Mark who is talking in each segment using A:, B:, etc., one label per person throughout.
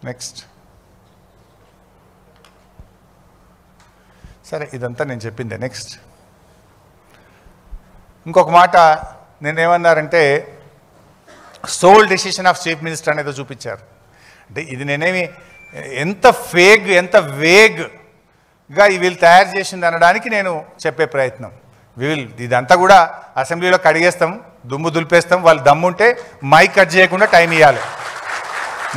A: Next. సరే, ఇదంతా నేను చెప్పిందే. నెక్స్ట్ ఇంకొక మాట నేనేమన్నారంటే sole decision of chief minister అనేది చూపించారు. అంటే ఇది నేనేమి ఎంత వేగ్గా వీళ్ళు తయారు చేసింది అనడానికి నేను చెప్పే ప్రయత్నం. ఇదంతా కూడా అసెంబ్లీలో కడిగేస్తాం, దుమ్ము దులిపేస్తాం. వాళ్ళు దమ్ముంటే మైక్ కట్ చేయకుండా టైం ఇవ్వాలి.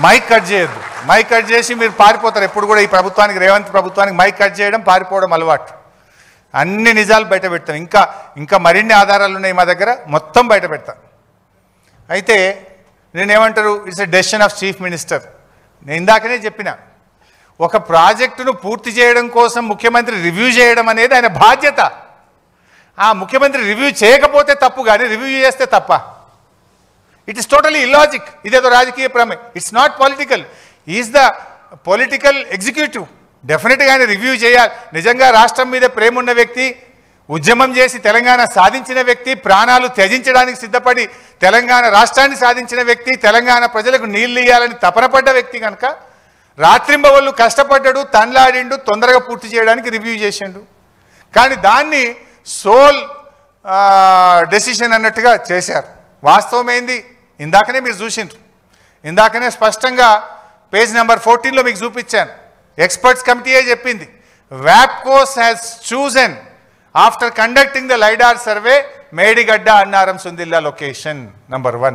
A: మైక్ కట్ చేయొద్దు. మైక్ కట్ చేసి మీరు పారిపోతారు. ఎప్పుడు కూడా ఈ ప్రభుత్వానికి, రేవంత్ ప్రభుత్వానికి మైక్ కట్ చేయడం, పారిపోవడం అలవాటు. అన్ని నిజాలు బయట పెడతాం. ఇంకా మరిన్ని ఆధారాలు ఉన్నాయి మా దగ్గర, మొత్తం బయట పెడతాం. అయితే నేనేమంటారు, it's a decision of chief minister. నేను ఇందాకనే చెప్పిన, ఒక ప్రాజెక్టును పూర్తి చేయడం కోసం ముఖ్యమంత్రి రివ్యూ చేయడం అనేది ఆయన బాధ్యత. ఆ ముఖ్యమంత్రి రివ్యూ చేయకపోతే తప్పు, కానీ రివ్యూ చేస్తే తప్ప. It is totally illogic. ఇదేదో రాజకీయ ప్రమే. It's not political. Is the political executive. డెఫినెట్గా ఆయన రివ్యూ చేయాలి. నిజంగా రాష్ట్రం మీద ప్రేమ ఉన్న వ్యక్తి, ఉద్యమం చేసి తెలంగాణ సాధించిన వ్యక్తి, ప్రాణాలు త్యజించడానికి సిద్ధపడి తెలంగాణ రాష్ట్రాన్ని సాధించిన వ్యక్తి, తెలంగాణ ప్రజలకు నీళ్ళు ఇవ్వాలని తపనపడ్డ వ్యక్తి కనుక రాత్రింబవళ్ళు కష్టపడ్డాడు, తండ్లాడిండు, తొందరగా పూర్తి చేయడానికి రివ్యూ చేసిండు. కానీ దాన్ని సోల్ డెసిషన్ అన్నట్టుగా చేశారు. వాస్తవమైంది ఇందాకనే మీరు చూసిండ్రు. ఇందాకనే స్పష్టంగా పేజ్ నెంబర్ 14లో మీకు చూపించాను. ఎక్స్పర్ట్స్ కమిటీయే చెప్పింది. వ్యాప్కోస్ has chosen after conducting the LIDAR survey Medigadda Annaram Sundilla location number 1.